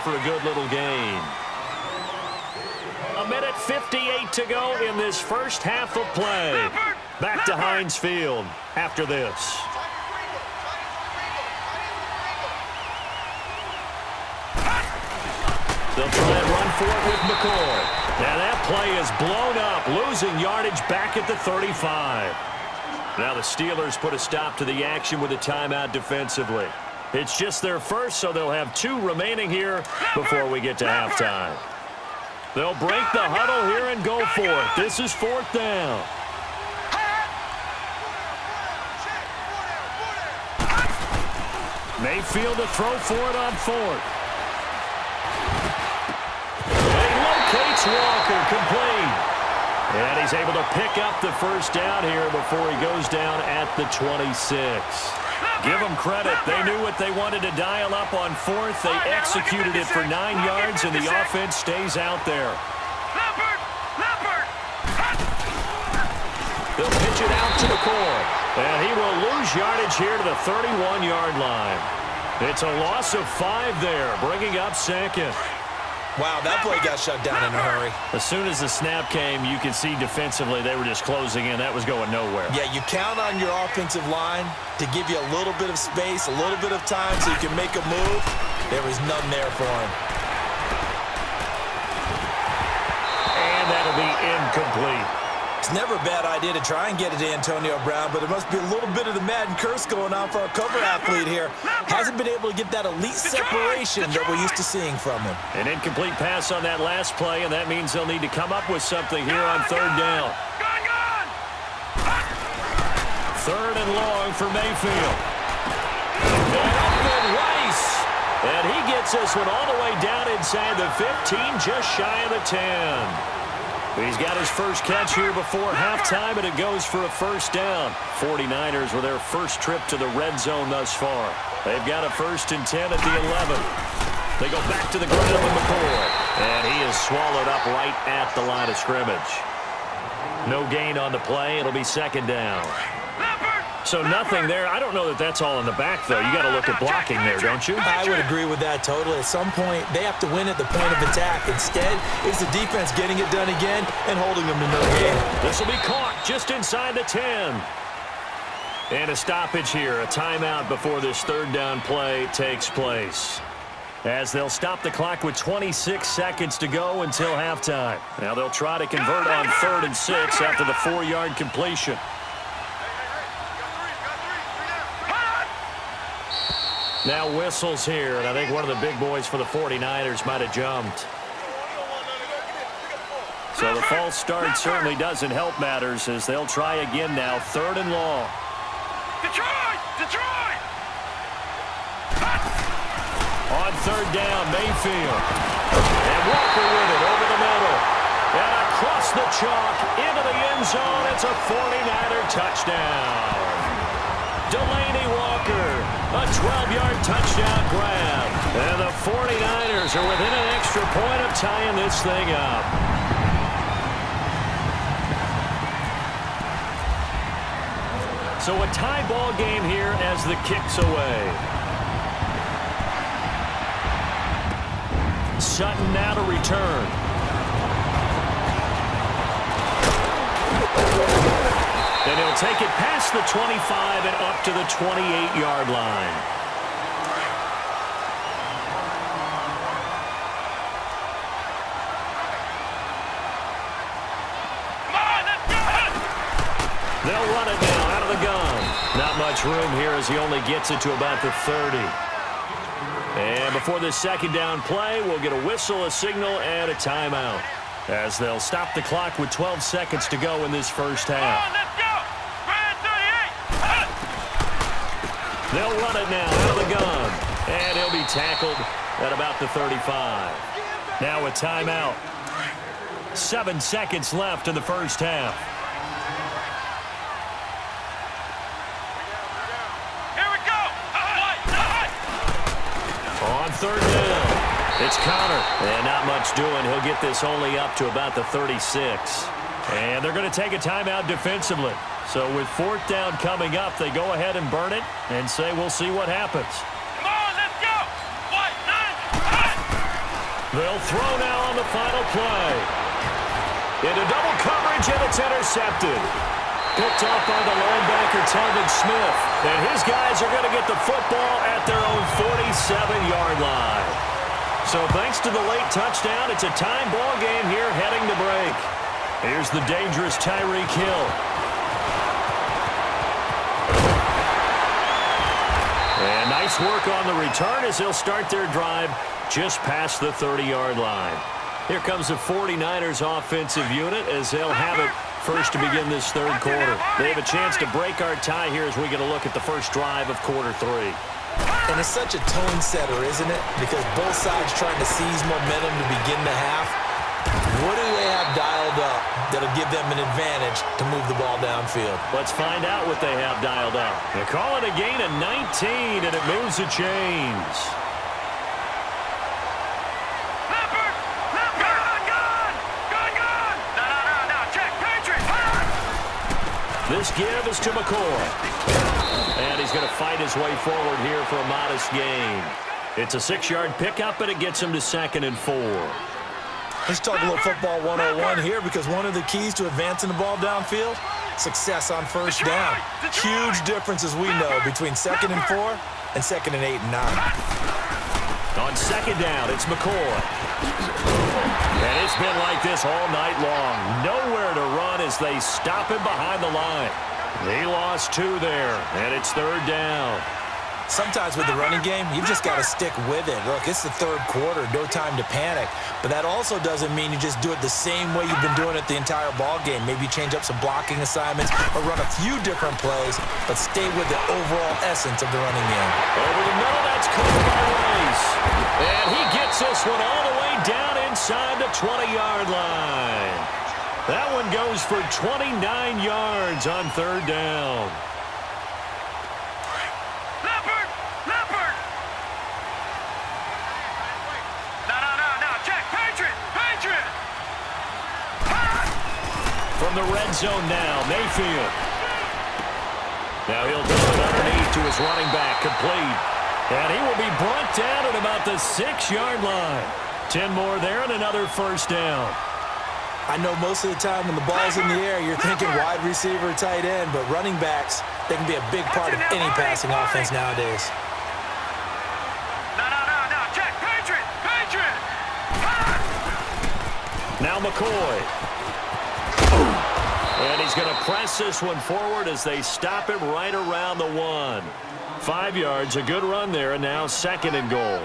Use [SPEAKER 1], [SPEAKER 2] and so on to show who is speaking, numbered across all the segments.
[SPEAKER 1] for a good little gain. 1:58 to go in this first half of play. Back to Heinz Field after this. They'll try and run for it with McCoy. Now that play is blown up, losing yardage back at the 35. Now the Steelers put a stop to the action with a timeout defensively. It's just their first, so they'll have 2 remaining here before we get to halftime. They'll break the huddle here and go for it. This is 4th down. Mayfield to throw for it on 4th. He locates Walker, complete. And he's able to pick up the first down here before he goes down at the 26. Give them credit. They knew what they wanted to dial up on 4th. They executed it for 9 yards, and the offense stays out there. They'll pitch it out to McCoy. And he will lose yardage here to the 31-yard line. It's a loss of 5 there, bringing up 2nd.
[SPEAKER 2] Wow, that play got shut down in a hurry.
[SPEAKER 1] As soon as the snap came, you could see defensively they were just closing in. That was going nowhere.
[SPEAKER 2] Yeah, you count on your offensive line to give you a little bit of space, a little bit of time so you can make a move. There was none there for him.
[SPEAKER 1] And that'll be incomplete.
[SPEAKER 2] It's never a bad idea to try and get it to Antonio Brown, but there must be a little bit of the Madden curse going on for our cover athlete here. Hasn't been able to get that elite separation that we're used to seeing from him.
[SPEAKER 1] An incomplete pass on that last play, and that means they'll need to come up with something here on 3rd down. 3rd and long for Mayfield. And up with Rice. And he gets this one all the way down inside the 15, just shy of the 10. He's got his first catch here before halftime, and it goes for a first down. 49ers with their first trip to the red zone thus far. They've got a 1st and 10 at the 11. They go back to the ground with McCoy, and he is swallowed up right at the line of scrimmage. No gain on the play. It'll be 2nd down. So nothing there. I don't know that that's all in the back, though. You got to look at blocking there, don't you?
[SPEAKER 2] I would agree with that totally. At some point, they have to win at the point of attack. Instead, it's the defense getting it done again and holding them to no gain.
[SPEAKER 1] This will be caught just inside the 10. And a stoppage here, a timeout before this 3rd down play takes place. As they'll stop the clock with 26 seconds to go until halftime. Now they'll try to convert on 3rd and 6 after the 4-yard completion. Now whistles here, and I think one of the big boys for the 49ers might have jumped. So the false start certainly doesn't help matters as they'll try again now, 3rd and long. Detroit! On 3rd down, Mayfield. And Walker with it over the middle. And across the chalk into the end zone. It's a 49er touchdown. Delaney Walker, a 12-yard touchdown grab. And the 49ers are within an extra point of tying this thing up. So a tie ball game here as the kick's away. Sutton now to return. And he'll take it past the 25 and up to the 28-yard line. They'll run it now out of the gun. Not much room here as he only gets it to about the 30. And before this 2nd down play, we'll get a whistle, a signal, and a timeout. As they'll stop the clock with 12 seconds to go in this first half. They'll run it now out of the gun. And he'll be tackled at about the 35. Now a timeout. 7 seconds left in the first half.
[SPEAKER 3] Here we go.
[SPEAKER 1] On 3rd down, it's Connor. And not much doing. He'll get this only up to about the 36. And they're going to take a timeout defensively. So with 4th down coming up, they go ahead and burn it and say we'll see what happens.
[SPEAKER 3] Come on, let's go.
[SPEAKER 1] They'll throw now on the final play. Into double coverage, and it's intercepted. Picked off by the linebacker, Telvin Smith. And his guys are going to get the football at their own 47-yard line. So thanks to the late touchdown, it's a time ball game here heading to break. Here's the dangerous Tyreek Hill. And nice work on the return as they'll start their drive just past the 30-yard line. Here comes the 49ers offensive unit as they'll have it first to begin this third quarter. They have a chance to break our tie here as we get a look at the first drive of quarter three.
[SPEAKER 2] And it's such a tone setter, isn't it? Because both sides trying to seize momentum to begin the half. What do they have dialed up that'll give them an advantage to move the ball downfield?
[SPEAKER 1] Let's find out what they have dialed up. They call it a gain of 19, and it moves the chains. This give is to McCoy. And he's going to fight his way forward here for a modest gain. It's a 6-yard pickup, and it gets him to 2nd and 4.
[SPEAKER 2] Let's talk a little football 101 here, because one of the keys to advancing the ball downfield, success on first down. Huge difference, as we know, between 2nd and 4 and 2nd and 8 and 9.
[SPEAKER 1] On 2nd down, it's McCoy. And it's been like this all night long. Nowhere to run as they stop him behind the line. He lost 2 there, and it's 3rd down.
[SPEAKER 2] Sometimes with the running game, you've just got to stick with it. Look, it's the third quarter, no time to panic. But that also doesn't mean you just do it the same way you've been doing it the entire ball game. Maybe change up some blocking assignments or run a few different plays, but stay with the overall essence of the running game.
[SPEAKER 1] Over the middle, that's caught by Rice. And he gets this one all the way down inside the 20-yard line. That one goes for 29 yards on 3rd down. From the red zone now, Mayfield. Now he'll throw it underneath to his running back, complete. And he will be brought down at about the 6-yard line. 10 more there and another first down.
[SPEAKER 2] I know most of the time when the ball's in the air, you're thinking wide receiver, tight end, but running backs, they can be a big part of any passing offense nowadays.
[SPEAKER 3] Check, Patriot!
[SPEAKER 1] Now McCoy. And he's going to press this one forward as they stop him right around the 1. 5 yards, a good run there, and now 2nd and goal.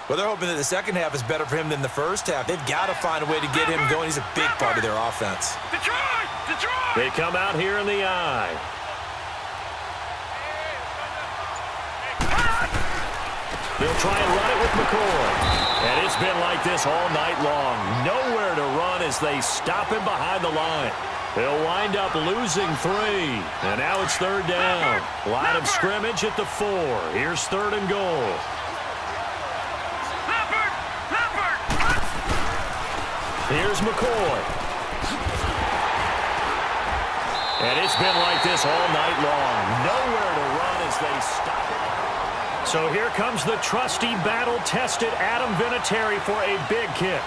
[SPEAKER 2] Well, they're hoping that the second half is better for him than the first half. They've got to find a way to get him going. He's a big part of their offense.
[SPEAKER 3] Detroit!
[SPEAKER 1] They come out here in the eye. They'll try and run it with McCoy. And it's been like this all night long. Nowhere to run as they stop him behind the line. They'll wind up losing 3. And now it's 3rd down. Line of scrimmage at the 4. Here's 3rd and goal. Here's McCoy. And it's been like this all night long. Nowhere to run as they stop it. So here comes the trusty, battle-tested Adam Vinatieri for a big kick.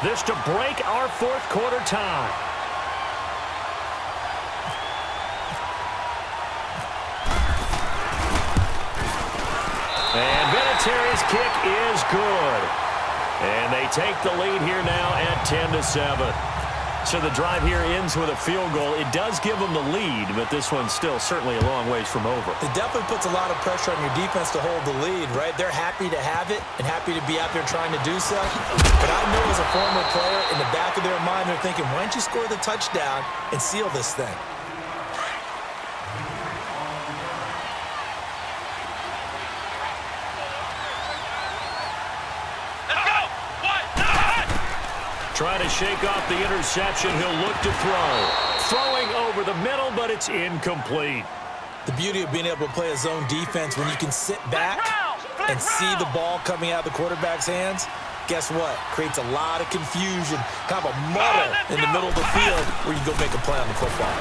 [SPEAKER 1] This to break our 4th quarter tie. And Vinatieri's kick is good. And they take the lead here now at 10-7. So the drive here ends with a field goal. It does give them the lead, but this one's still certainly a long ways from over.
[SPEAKER 2] It definitely puts a lot of pressure on your defense to hold the lead, right? They're happy to have it and happy to be out there trying to do so. But I know as a former player, in the back of their mind, they're thinking, why don't you score the touchdown and seal this thing?
[SPEAKER 1] Trying to shake off the interception. He'll look to throw. Throwing over the middle, but it's incomplete.
[SPEAKER 2] The beauty of being able to play a zone defense when you can sit back and see the ball coming out of the quarterback's hands, guess what? Creates a lot of confusion, kind of a muddle in the middle of the field where you go make a play on the football.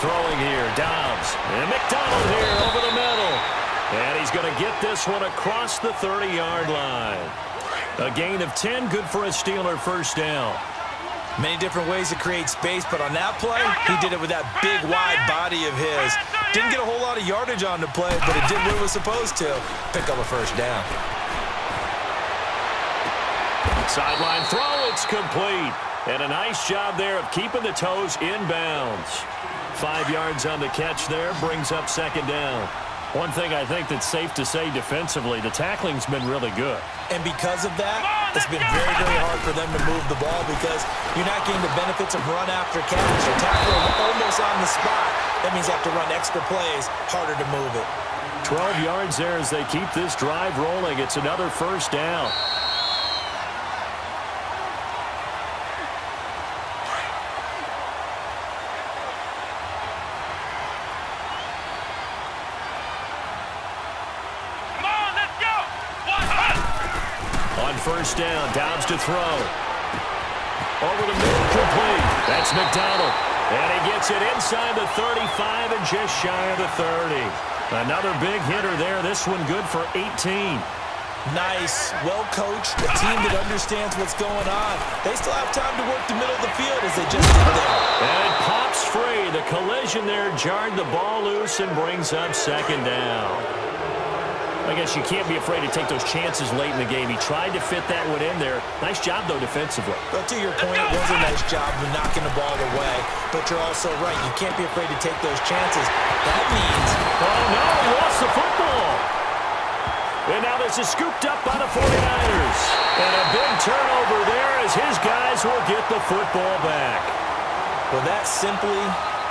[SPEAKER 1] Throwing here, Dobbs. And McDonald here over the middle. And he's going to get this one across the 30-yard line. A gain of 10, good for a Steeler first down.
[SPEAKER 2] Many different ways to create space, but on that play, he did it with that big, wide body of his. Didn't get a whole lot of yardage on the play, but it did what it was supposed to. Pick up a first down.
[SPEAKER 1] Sideline throw, it's complete. And a nice job there of keeping the toes inbounds. 5 yards on the catch there, brings up second down. One thing I think that's safe to say defensively, the tackling's been really good.
[SPEAKER 2] And because of that, it's been very, very hard for them to move the ball because you're not getting the benefits of run after catch. You're tackling almost on the spot. That means you have to run extra plays, harder to move it.
[SPEAKER 1] 12 yards there as they keep this drive rolling. It's another first down. First down, Downs to throw. Over the middle, complete. That's McDonald. And he gets it inside the 35 and just shy of the 30. Another big hitter there. This one good for 18.
[SPEAKER 2] Nice, well-coached, a team that understands what's going on. They still have time to work the middle of the field as they just did there.
[SPEAKER 1] And it pops free. The collision there jarred the ball loose and brings up second down. I guess you can't be afraid to take those chances late in the game. He tried to fit that one in there. Nice job, though, defensively.
[SPEAKER 2] But to your point, it was a nice job of knocking the ball away. But you're also right. You can't be afraid to take those chances. That means...
[SPEAKER 1] Oh, no, he lost the football. And now this is scooped up by the 49ers. And a big turnover there as his guys will get the football back.
[SPEAKER 2] Well, that simply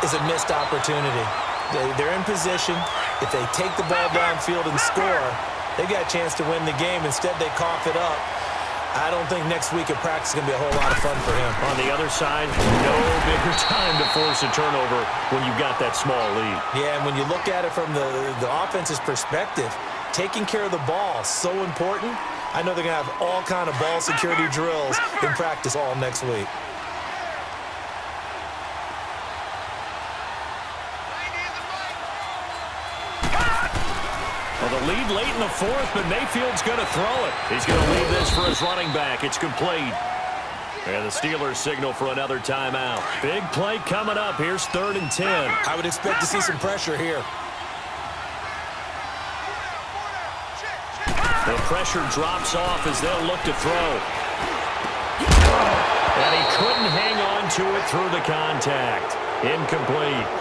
[SPEAKER 2] is a missed opportunity. They're in position. If they take the ball downfield and score, they got a chance to win the game. Instead, they cough it up. I don't think next week at practice is going to be a whole lot of fun for him.
[SPEAKER 1] On the other side, no bigger time to force a turnover when you've got that small lead.
[SPEAKER 2] Yeah, and when you look at it from the offense's perspective, taking care of the ball, so important. I know they're going to have all kind of ball security drills in practice all next week.
[SPEAKER 1] Well, the lead late in the fourth, but Mayfield's going to throw it. He's going to leave this for his running back. It's complete. And the Steelers signal for another timeout. Big play coming up. Here's 3rd and 10.
[SPEAKER 2] I would expect to see some pressure here.
[SPEAKER 1] The pressure drops off as they'll look to throw. And he couldn't hang on to it through the contact. Incomplete.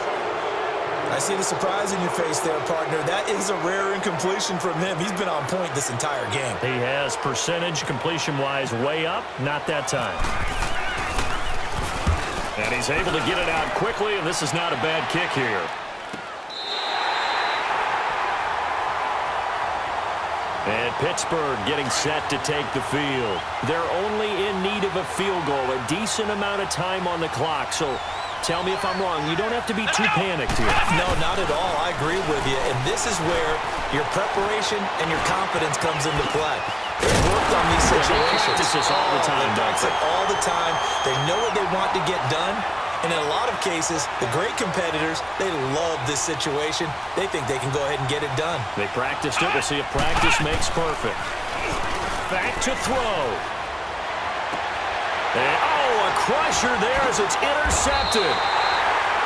[SPEAKER 2] I see the surprise in your face there, partner. That is a rare incompletion from him. He's been on point this entire game.
[SPEAKER 1] He has percentage completion-wise way up. Not that time. And he's able to get it out quickly, and this is not a bad kick here. And Pittsburgh getting set to take the field. They're only in need of a field goal, a decent amount of time on the clock. So tell me if I'm wrong. You don't have to be too panicked here.
[SPEAKER 2] No, not at all. I agree with you. And this is where your preparation and your confidence comes into play. They've worked on these situations.
[SPEAKER 1] They practice this all the time.
[SPEAKER 2] They practice it all the time. They know what they want to get done. And in a lot of cases, the great competitors, they love this situation. They think they can go ahead and get it done.
[SPEAKER 1] They practiced it. We'll see if practice makes perfect. Back to throw. And, a crusher there as it's intercepted.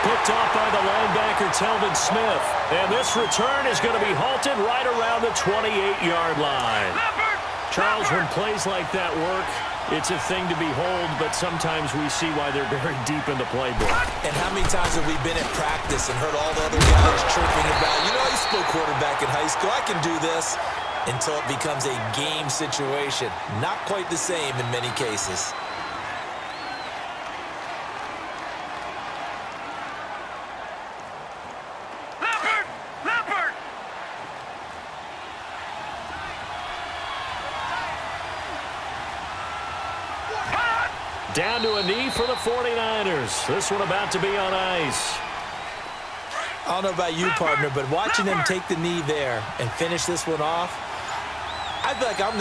[SPEAKER 1] Picked off by the linebacker, Telvin Smith. And this return is going to be halted right around the 28-yard line. Charles, when plays like that work, it's a thing to behold, but sometimes we see why they're very deep in the playbook.
[SPEAKER 2] And how many times have we been at practice and heard all the other guys chirping about, you know, I used to play quarterback in high school, I can do this, until it becomes a game situation. Not quite the same in many cases.
[SPEAKER 1] Down to a knee for the 49ers. This one about to be on ice.
[SPEAKER 2] I don't know about you, partner, but watching them take the knee there and finish this one off, I feel like I'm